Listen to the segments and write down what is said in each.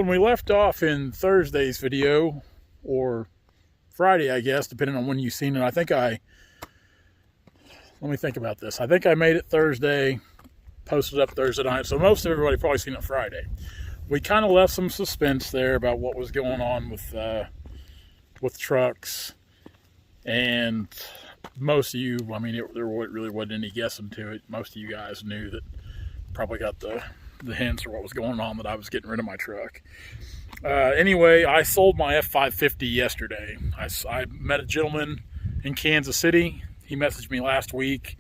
when we left off in Thursday's video, or Friday, I guess, depending on when you've seen it, let me think about this. I think I made it Thursday, posted up Thursday night, so most of everybody probably seen it Friday. We kind of left some suspense there about what was going on with trucks, and most of you, I mean, there really wasn't any guessing to it. Most of you guys knew that, probably got the hints or what was going on, that I was getting rid of my truck. Anyway, I sold my F-550 yesterday. I met a gentleman in Kansas City. He messaged me last week.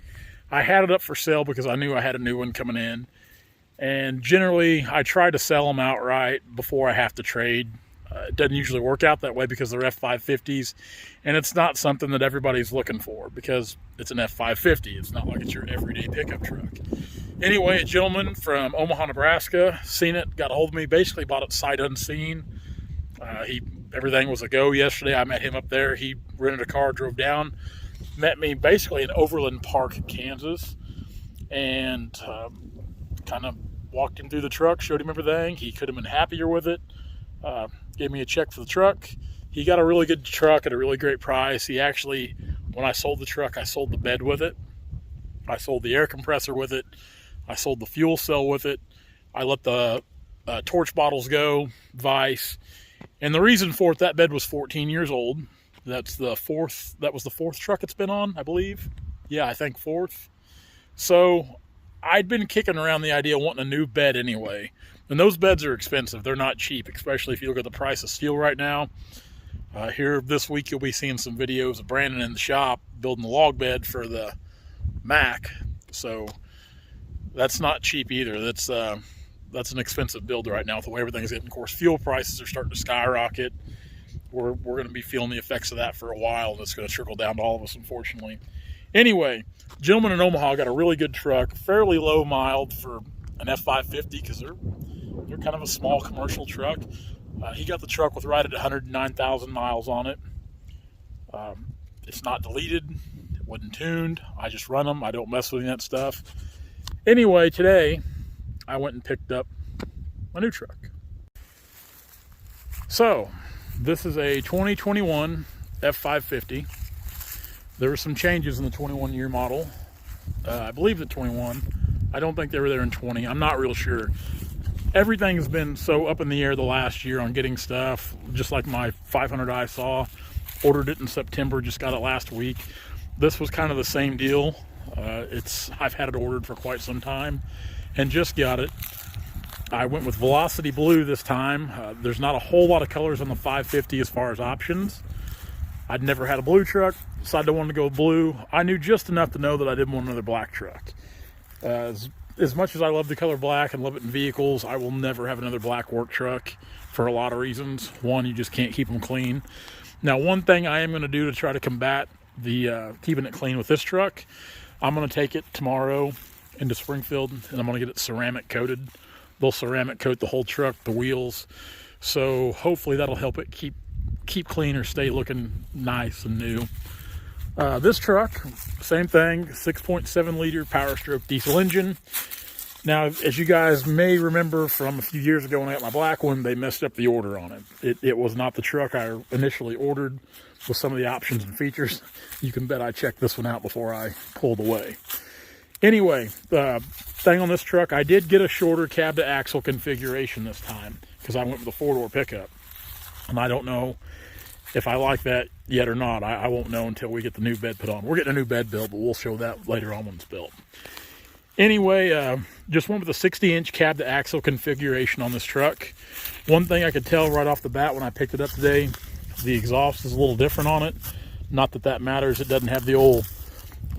I had it up for sale because I knew I had a new one coming in. And generally, I try to sell them outright before I have to trade. It doesn't usually work out that way because they're F-550s. And it's not something that everybody's looking for because it's an F-550. It's not like it's your everyday pickup truck. Anyway, a gentleman from Omaha, Nebraska, seen it, got a hold of me, basically bought it sight unseen. Everything was a go yesterday. I met him up there. He rented a car, drove down, met me basically in Overland Park, Kansas, and kind of walked him through the truck, showed him everything. He could have been happier with it. Gave me a check for the truck. He got a really good truck at a really great price. He actually, when I sold the truck, I sold the bed with it. I sold the air compressor with it. I sold the fuel cell with it. I let the torch bottles go, vice. And the reason for it, that bed was 14 years old. That was the fourth truck it's been on, I believe. Yeah, I think fourth. So I'd been kicking around the idea of wanting a new bed anyway. And those beds are expensive. They're not cheap, especially if you look at the price of steel right now. Here this week, you'll be seeing some videos of Brandon in the shop building the log bed for the Mac. So that's not cheap either. That's an expensive build right now with the way everything's getting. Of course, fuel prices are starting to skyrocket. We're going to be feeling the effects of that for a while, and it's going to trickle down to all of us, unfortunately. Anyway, gentleman in Omaha got a really good truck, fairly low miled for an F-550 because they're kind of a small commercial truck. He got the truck with right at 109,000 miles on it. It's not deleted. It wasn't tuned. I just run them. I don't mess with that stuff. Anyway, today I went and picked up my new truck. So this is a 2021 F-550. There were some changes in the 21 year model. I believe the 21. I don't think they were there in 20. I'm not real sure. Everything has been so up in the air the last year on getting stuff. Just like my 500 I saw. Ordered it in September, just got it last week. This was kind of the same deal. I've had it ordered for quite some time and just got it. I went with Velocity Blue this time. There's not a whole lot of colors on the 550 as far as options. I'd never had a blue truck, decided I wanted to go blue. I knew just enough to know that I didn't want another black truck. As much as I love the color black and love it in vehicles, I will never have another black work truck for a lot of reasons. One, you just can't keep them clean. Now, one thing I am going to do to try to combat the keeping it clean with this truck, I'm going to take it tomorrow into Springfield and I'm going to get it ceramic coated. They'll ceramic coat the whole truck, the wheels. So hopefully that'll help it keep clean or stay looking nice and new. This truck, same thing, 6.7 liter Powerstroke diesel engine. Now, as you guys may remember from a few years ago when I got my black one, they messed up the order on it. It was not the truck I initially ordered with some of the options and features. You can bet I checked this one out before I pulled away. Anyway, the thing on this truck, I did get a shorter cab to axle configuration this time because I went with a 4-door pickup. And I don't know if I like that yet or not. I won't know until we get the new bed put on. We're getting a new bed built, but we'll show that later on when it's built. Anyway, just went with a 60-inch cab to axle configuration on this truck. One thing I could tell right off the bat when I picked it up today, the exhaust is a little different on it. Not that that matters. It doesn't have the old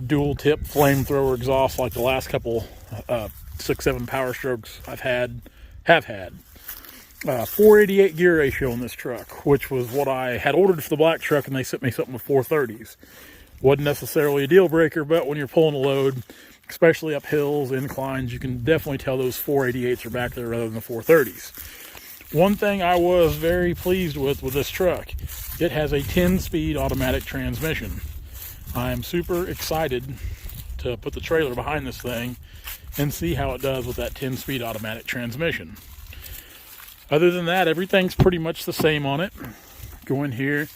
dual tip flamethrower exhaust like the last couple 6.7 Powerstrokes have had. 488 gear ratio on this truck, which was what I had ordered for the black truck, and they sent me something with 430s. Wasn't necessarily a deal breaker, but when you're pulling a load, especially up hills, inclines, you can definitely tell those 488s are back there rather than the 430s. One thing I was very pleased with this truck, it has a 10-speed automatic transmission. I'm super excited to put the trailer behind this thing and see how it does with that 10-speed automatic transmission. Other than that, everything's pretty much the same on it. Go in here.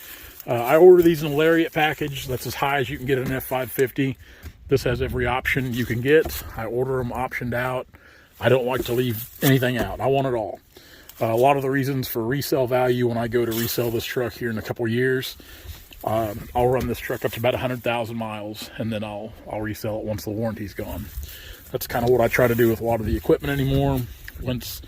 I order these in a Lariat package. That's as high as you can get an F-550. This has every option you can get. I order them optioned out. I don't like to leave anything out. I want it all. A lot of the reasons for resale value when I go to resell this truck here in a couple years, I'll run this truck up to about 100,000 miles, and then I'll resell it once the warranty's gone. That's kind of what I try to do with a lot of the equipment anymore. Once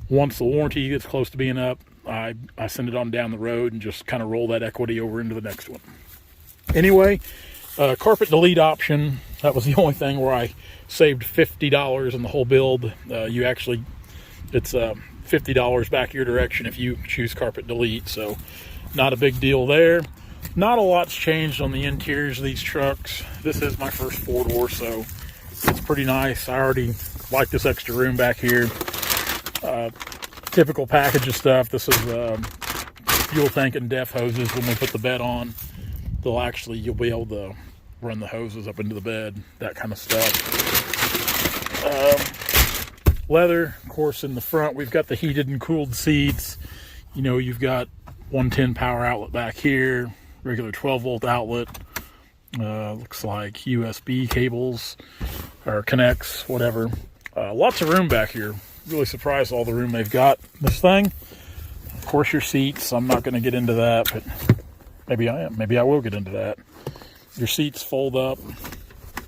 the warranty gets close to being up, I send it on down the road and just kind of roll that equity over into the next one. Anyway, carpet delete option, that was the only thing where I saved $50 in the whole build. It's $50 back your direction if you choose carpet delete, so not a big deal there. Not a lot's changed on the interiors of these trucks. This is my first four-door, so it's pretty nice. I already like this extra room back here. Typical package of stuff. This is fuel tank and def hoses. When we put the bed on, you'll be able to run the hoses up into the bed, that kind of stuff. Leather, of course, in the front, we've got the heated and cooled seats. You know, you've got 110 power outlet back here, regular 12-volt outlet. Looks like USB cables or connects, whatever. Lots of room back here. Really surprised all the room they've got. This thing, of course, your seats. I'm not going to get into that, but maybe I am. Maybe I will get into that. Your seats fold up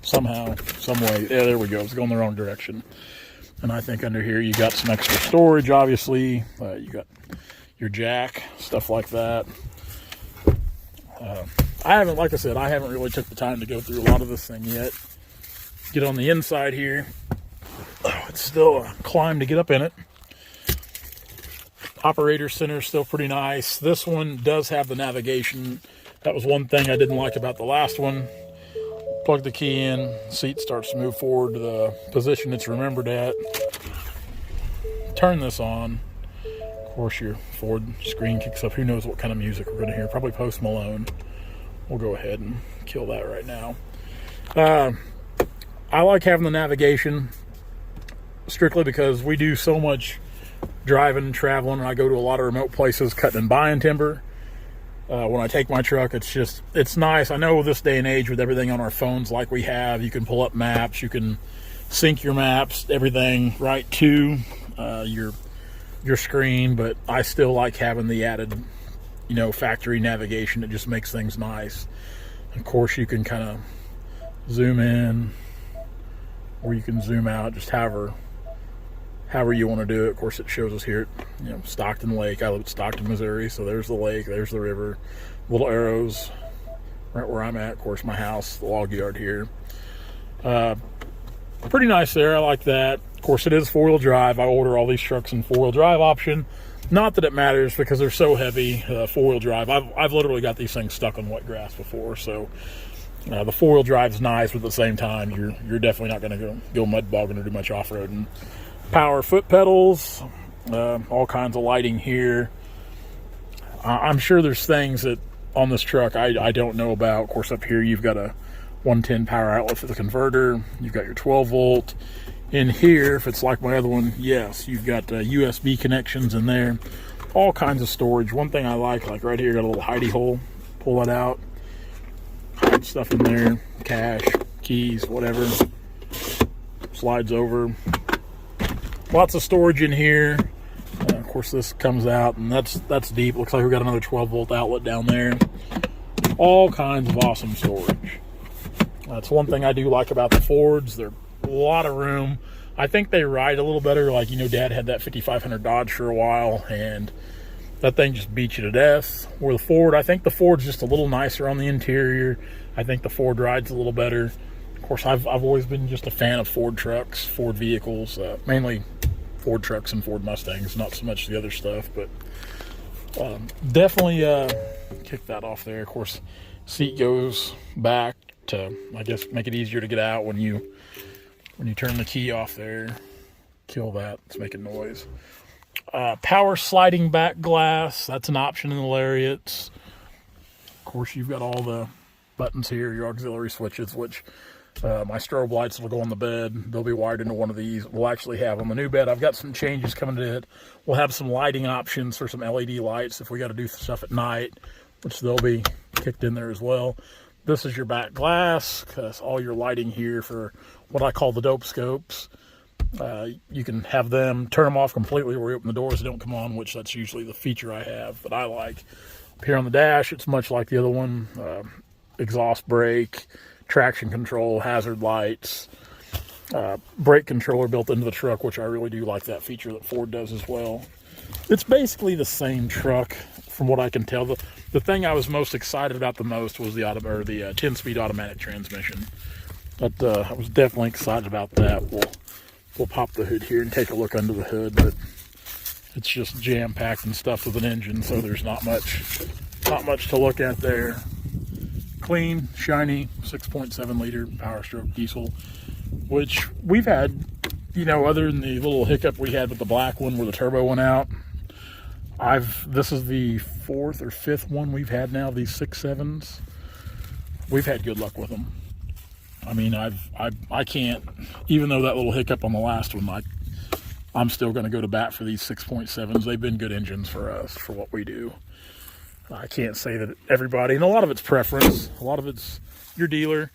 somehow, some way. Yeah, there we go. It's going the wrong direction. And I think under here you got some extra storage, obviously. You got your jack, stuff like that. Like I said, I haven't really took the time to go through a lot of this thing yet. Get on the inside here. Oh, it's still a climb to get up in it. Operator center is still pretty nice. This one does have the navigation. That was one thing I didn't like about the last one. Plug the key in, seat starts to move forward to the position it's remembered at. Turn this on. Of course, your Ford screen kicks up. Who knows what kind of music we're going to hear? Probably Post Malone. We'll go ahead and kill that right now. I like having the navigation strictly because we do so much driving and traveling, and I go to a lot of remote places cutting and buying timber. When I take my truck, it's nice. I know this day and age with everything on our phones like we have, you can pull up maps, you can sync your maps, everything right to your screen, but I still like having the added, factory navigation. It just makes things nice. Of course, you can kind of zoom in or you can zoom out, just however you want to do it. Of course, it shows us here at Stockton Lake. I live at Stockton, Missouri, so there's the lake, there's the river, little arrows right where I'm at. Of course, my house, the log yard here. Pretty nice there. I like that. Of course, it is four-wheel drive. I order all these trucks in four-wheel drive option. Not that it matters because they're so heavy. Four-wheel drive. I've literally got these things stuck on wet grass before, so the four-wheel drive is nice, but at the same time, you're definitely not going to go mud bogging or do much off-roading. Power foot pedals, all kinds of lighting here. I'm sure there's things that on this truck I don't know about. Of course, up here you've got a 110 power outlet for the converter. You've got your 12 volt. In here, if it's like my other one, yes, you've got USB connections in there. All kinds of storage. One thing I like right here, got a little hidey hole. Pull that out. Hide stuff in there. Cash, keys, whatever. Slides over. Lots of storage in here. Of course, this comes out, and that's deep. Looks like we've got another 12-volt outlet down there. All kinds of awesome storage. That's one thing I do like about the Fords. They're a lot of room. I think they ride a little better. Like, Dad had that 5500 Dodge for a while, and that thing just beats you to death. Where the Ford, I think the Ford's just a little nicer on the interior. I think the Ford rides a little better. Of course, I've always been just a fan of Ford trucks, Ford vehicles, mainly Ford trucks and Ford Mustangs, not so much the other stuff, but definitely kick that off there. Of course, seat goes back to, I guess, make it easier to get out when you turn the key off there. Kill that, it's making noise. Power sliding back glass, that's an option in the Lariats. Of course, you've got all the buttons here, your auxiliary switches, which My strobe lights will go on the bed. They'll be wired into one of these. We'll actually have on the new bed, I've got some changes coming to it. We'll have some lighting options for some LED lights if we got to do stuff at night, which they'll be kicked in there as well. This is your back glass, because all your lighting here for what I call the dope scopes. You can have them, turn them off completely where you open the doors, they don't come on, which that's usually the feature I have that I like. Up here on the dash, it's much like the other one. Exhaust brake, traction control, hazard lights, brake controller built into the truck, which I really do like that feature that Ford does as well. It's basically the same truck from what I can tell. The thing I was most excited about the most was the 10-speed automatic transmission. But I was definitely excited about that. We'll pop the hood here and take a look under the hood, but it's just jam-packed and stuff with an engine, so there's not much to look at there. Clean, shiny, 6.7 liter Powerstroke diesel, which we've had, you know, other than the little hiccup we had with the black one where the turbo went out. This is the 4th or 5th one we've had now, these 6.7s. We've had good luck with them. I mean, I can't, even though that little hiccup on the last one, I'm still going to go to bat for these 6.7s. They've been good engines for us, for what we do. I can't say that everybody, and a lot of it's preference, a lot of it's your dealer,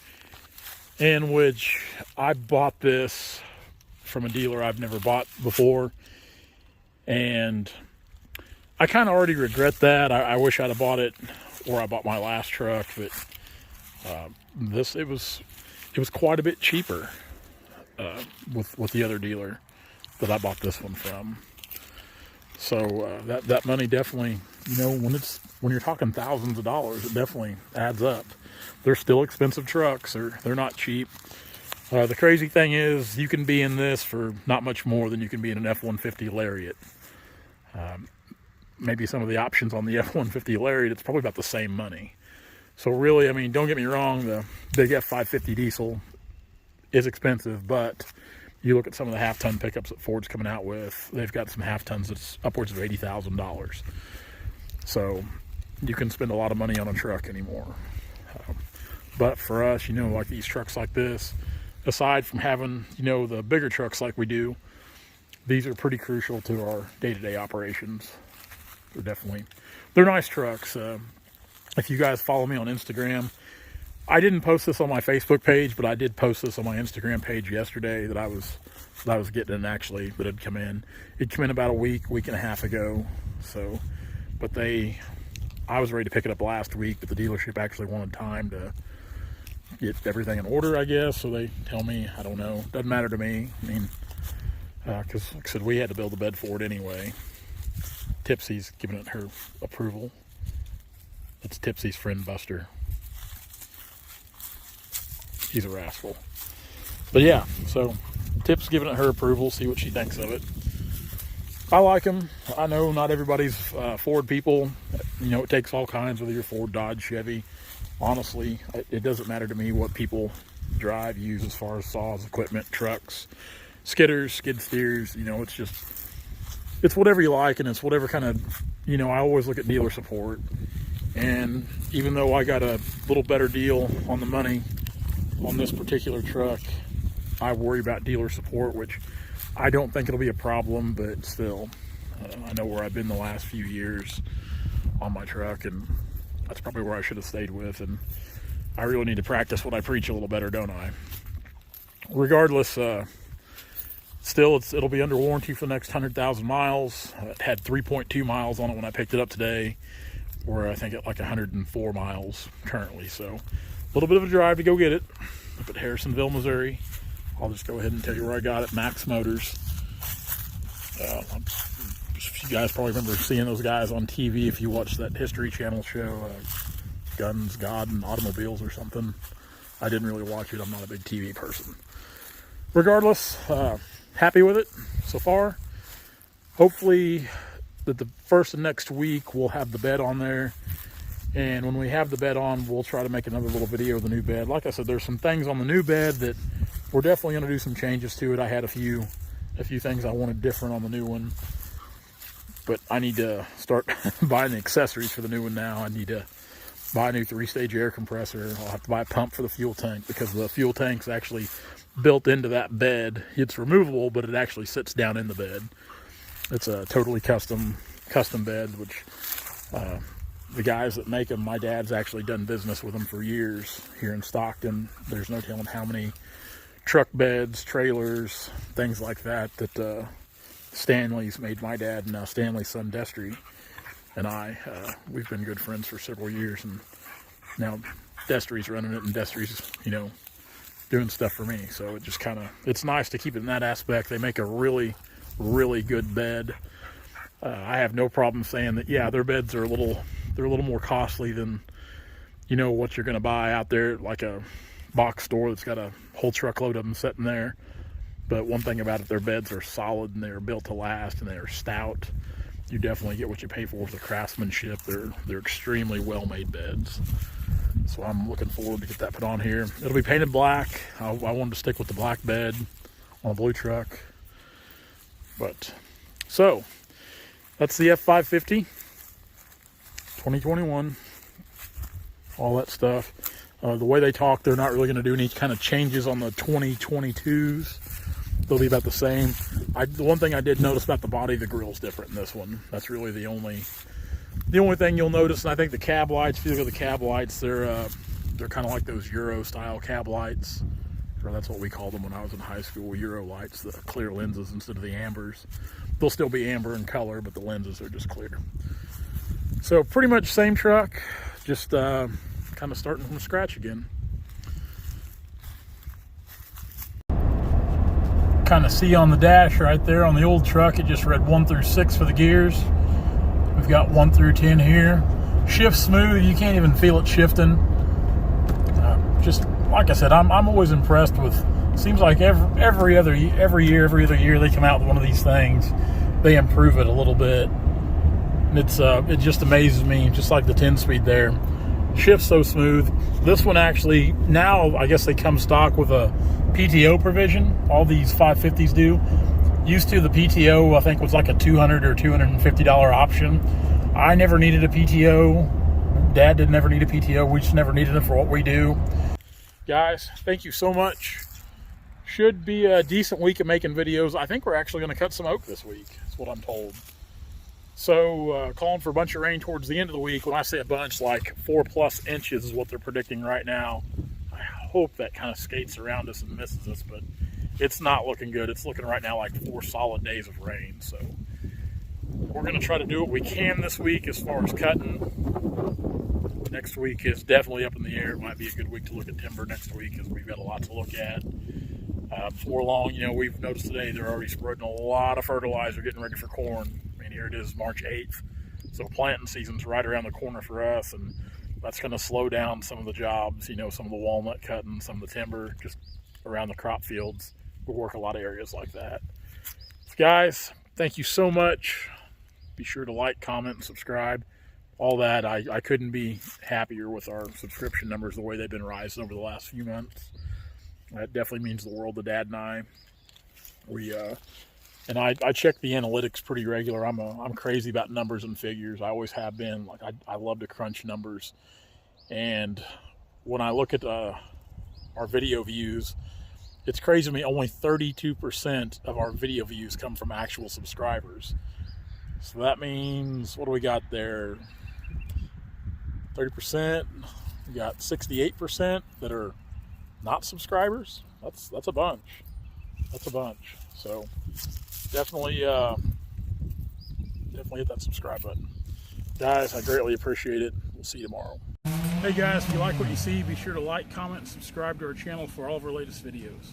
in which I bought this from a dealer I've never bought before, and I kind of already regret that. I wish I'd have bought it where I bought my last truck, but it was quite a bit cheaper with the other dealer that I bought this one from. So that money definitely, you know, when you're talking thousands of dollars, it definitely adds up. They're still expensive trucks. They're not cheap. The crazy thing is, you can be in this for not much more than you can be in an F-150 Lariat. Maybe some of the options on the F-150 Lariat, it's probably about the same money. So really, I mean, don't get me wrong, the big F-550 diesel is expensive, but you look at some of the half-ton pickups that Ford's coming out with, they've got some half-tons that's upwards of $80,000. So you can spend a lot of money on a truck anymore. But for us, you know, like these trucks like this, aside from having, you know, the bigger trucks like we do, these are pretty crucial to our day-to-day operations. They're nice trucks. If you guys follow me on Instagram, I didn't post this on my Facebook page, but I did post this on my Instagram page yesterday that I was getting, actually, that had come in. It came in about a week and a half ago. So, but I was ready to pick it up last week, but the dealership actually wanted time to get everything in order, I guess. So they tell me, I don't know, doesn't matter to me. I mean, because like I said, we had to build a bed for it anyway. Tipsy's giving it her approval. It's Tipsy's friend Buster. He's a rascal. But yeah, so Tip's giving it her approval, see what she thinks of it. I like them. I know not everybody's Ford people. You know, it takes all kinds, whether you're Ford, Dodge, Chevy. Honestly, it doesn't matter to me what people drive, use as far as saws, equipment, trucks, skidders, skid steers. You know, it's whatever you like, and it's whatever kind of, you know, I always look at dealer support. And even though I got a little better deal on the money on this particular truck, I worry about dealer support, which I don't think it'll be a problem, but still, I know where I've been the last few years on my truck, and that's probably where I should have stayed with, and I really need to practice what I preach a little better, don't I? Regardless, still, it'll be under warranty for the next 100,000 miles. It had 3.2 miles on it when I picked it up today, or I think at like 104 miles currently, so a little bit of a drive to go get it up at Harrisonville, Missouri. I'll just go ahead and tell you where I got it. Max Motors. You guys probably remember seeing those guys on TV if you watched that History Channel show, Guns, God, and Automobiles or something. I didn't really watch it. I'm not a big TV person. Regardless, happy with it so far. Hopefully that the first of next week we'll have the bed on there. And when we have the bed on, we'll try to make another little video of the new bed. Like I said, there's some things on the new bed that we're definitely going to do some changes to it. I had a few things I wanted different on the new one, but I need to start buying the accessories for the new one now. I need to buy a new 3-stage air compressor. I'll have to buy a pump for the fuel tank because the fuel tank's actually built into that bed. It's removable, but it actually sits down in the bed. It's a totally custom bed, which the guys that make them, my dad's actually done business with them for years here in Stockton. There's no telling how many truck beds, trailers, things like that Stanley's made my dad, and now Stanley's son Destry and I, we've been good friends for several years, and now Destry's running it, and Destry's, you know, doing stuff for me. So it just kind of, it's nice to keep it in that aspect. They make a really, really good bed. I have no problem saying that, yeah, their beds are they're a little more costly than, you know, what you're going to buy out there, like a box store that's got a whole truckload of them sitting there. But one thing about it, their beds are solid, and they're built to last, and they're stout. You definitely get what you pay for with the craftsmanship. They're extremely well-made beds. So I'm looking forward to get that put on here. It'll be painted black. I wanted to stick with the black bed on a blue truck. But, so, that's the F-550, 2021, all that stuff. The way they talk, they're not really going to do any kind of changes on the 2022s. They'll be about the same. The one thing I did notice about the body, the grill's different in this one. That's really the only thing you'll notice. And I think the cab lights, if you look at the cab lights, they're kind of like those Euro style cab lights. Or that's what we called them when I was in high school, Euro lights, the clear lenses instead of the ambers. They'll still be amber in color, but the lenses are just clear. So pretty much same truck, just kind of starting from scratch again. Kind of see on the dash right there on the old truck, it just read 1 through 6 for the gears. We've got 1 through 10 here. Shifts smooth, you can't even feel it shifting. Just like I said, I'm always impressed with. Seems like every other year they come out with one of these things. They improve it a little bit. It just amazes me, just like the 10-speed there. Shifts so smooth. This one actually, now I guess they come stock with a PTO provision. All these 550s do. Used to, the PTO I think was like a $200 or $250 option. I never needed a PTO. Dad didn't ever need a PTO. We just never needed it for what we do. Guys, thank you so much. Should be a decent week of making videos. I think we're actually going to cut some oak this week. That's what I'm told. So calling for a bunch of rain towards the end of the week. When I say a bunch, like 4+ inches is what they're predicting right now. I hope that kind of skates around us and misses us, but it's not looking good. It's looking right now like 4 solid days of rain. So we're going to try to do what we can this week as far as cutting. Next week is definitely up in the air. It might be a good week to look at timber next week because we've got a lot to look at. Before long, you know, we've noticed today they're already spreading a lot of fertilizer, getting ready for corn. I mean, here it is, March 8th. So planting season's right around the corner for us, and that's going to slow down some of the jobs, you know, some of the walnut cutting, some of the timber, just around the crop fields. We'll work a lot of areas like that. So guys, thank you so much. Be sure to like, comment, and subscribe. All that. I couldn't be happier with our subscription numbers, the way they've been rising over the last few months. That definitely means the world to Dad and I. I check the analytics pretty regular. I'm crazy about numbers and figures. I always have been. Like I love to crunch numbers. And when I look at our video views, it's crazy to me. Only 32% of our video views come from actual subscribers. So that means, what do we got there? 30%. We got 68% that are not subscribers. That's a bunch. That's a bunch. So definitely hit that subscribe button. Guys, I greatly appreciate it. We'll see you tomorrow. Hey guys, if you like what you see, be sure to like, comment, and subscribe to our channel for all of our latest videos.